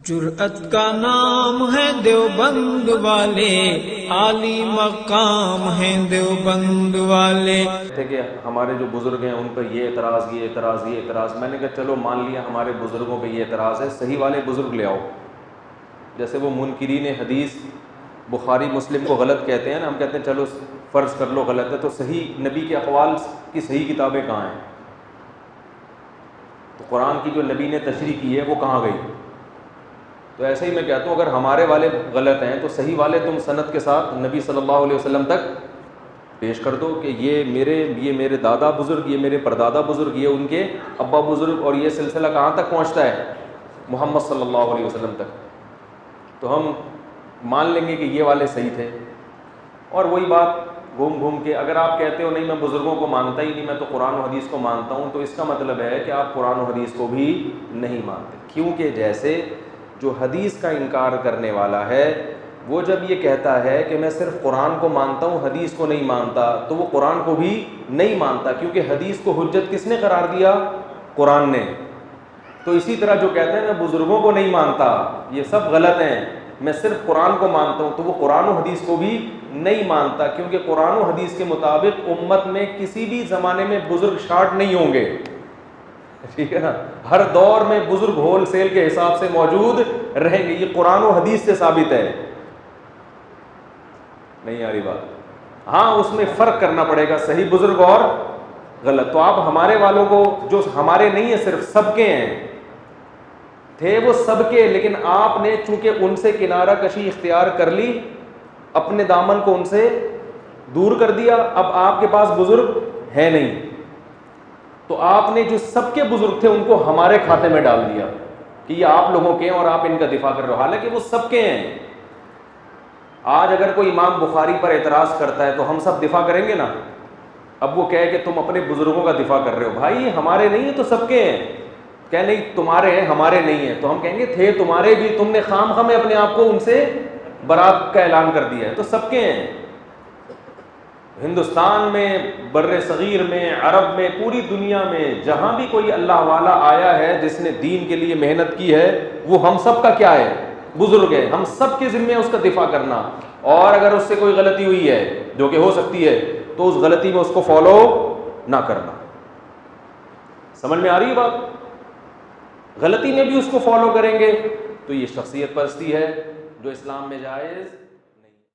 جرأت کا نام ہے دیوبند والے، عالی مقام ہیں دیوبند والے۔ تھے کہ ہمارے جو بزرگ ہیں ان پر یہ اعتراض، میں نے کہا چلو مان لیا ہمارے بزرگوں پہ یہ اعتراض ہے، صحیح والے بزرگ لے آؤ۔ جیسے وہ منکرین حدیث بخاری مسلم کو غلط کہتے ہیں نا، ہم کہتے ہیں چلو فرض کر لو غلط ہے، تو صحیح نبی کے اقوال کی صحیح کتابیں کہاں ہیں؟ تو قرآن کی جو نبی نے تشریح کی ہے وہ کہاں گئی؟ تو ایسے ہی میں کہتا ہوں اگر ہمارے والے غلط ہیں تو صحیح والے تم سند کے ساتھ نبی صلی اللہ علیہ وسلم تک پیش کر دو کہ یہ میرے دادا بزرگ، یہ میرے پردادا بزرگ، یہ ان کے ابا بزرگ، اور یہ سلسلہ کہاں تک پہنچتا ہے؟ محمد صلی اللہ علیہ وسلم تک۔ تو ہم مان لیں گے کہ یہ والے صحیح تھے۔ اور وہی بات گھوم کے اگر آپ کہتے ہو نہیں میں بزرگوں کو مانتا ہی نہیں، میں تو قرآن و حدیث کو مانتا ہوں، تو اس کا مطلب ہے کہ آپ قرآن و حدیث کو بھی نہیں مانتے، کیونکہ جیسے جو حدیث کا انکار کرنے والا ہے وہ جب یہ کہتا ہے کہ میں صرف قرآن کو مانتا ہوں حدیث کو نہیں مانتا، تو وہ قرآن کو بھی نہیں مانتا، کیونکہ حدیث کو حجت کس نے قرار دیا؟ قرآن نے۔ تو اسی طرح جو کہتے ہیں میں بزرگوں کو نہیں مانتا، یہ سب غلط ہیں، میں صرف قرآن کو مانتا ہوں، تو وہ قرآن و حدیث کو بھی نہیں مانتا، کیونکہ قرآن و حدیث کے مطابق امت میں کسی بھی زمانے میں بزرگ شارٹ نہیں ہوں گے، ٹھیک ہے نا؟ ہر دور میں بزرگ ہول سیل کے حساب سے موجود رہیں گے، یہ قرآن و حدیث سے ثابت ہے۔ نہیں آ رہی بات؟ ہاں اس میں فرق کرنا پڑے گا، صحیح بزرگ اور غلط۔ تو آپ ہمارے والوں کو، جو ہمارے نہیں ہیں صرف سب کے ہیں، تھے وہ سب کے، لیکن آپ نے چونکہ ان سے کنارہ کشی اختیار کر لی، اپنے دامن کو ان سے دور کر دیا، اب آپ کے پاس بزرگ ہے نہیں، تو آپ نے جو سب کے بزرگ تھے ان کو ہمارے کھاتے میں ڈال دیا کہ یہ آپ لوگوں کے ہیں اور آپ ان کا دفاع کر رہے ہو، حالانکہ وہ سب کے ہیں۔ آج اگر کوئی امام بخاری پر اعتراض کرتا ہے تو ہم سب دفاع کریں گے نا؟ اب وہ کہے کہ تم اپنے بزرگوں کا دفاع کر رہے ہو، بھائی ہمارے نہیں ہیں تو سب کے ہیں، کہ نہیں تمہارے ہیں ہمارے نہیں ہیں، تو ہم کہیں گے تھے تمہارے بھی، تم نے خام خواہ میں اپنے آپ کو ان سے برات کا اعلان کر دیا ہے، تو سب کے ہیں۔ ہندوستان میں، بر صغیر میں، عرب میں، پوری دنیا میں جہاں بھی کوئی اللہ والا آیا ہے جس نے دین کے لیے محنت کی ہے، وہ ہم سب کا کیا ہے؟ بزرگ ہے، ہم سب کے ذمہ اس کا دفاع کرنا، اور اگر اس سے کوئی غلطی ہوئی ہے جو کہ ہو سکتی ہے تو اس غلطی میں اس کو فالو نہ کرنا۔ سمجھ میں آ رہی ہے بات؟ غلطی میں بھی اس کو فالو کریں گے تو یہ شخصیت پرستی ہے جو اسلام میں جائز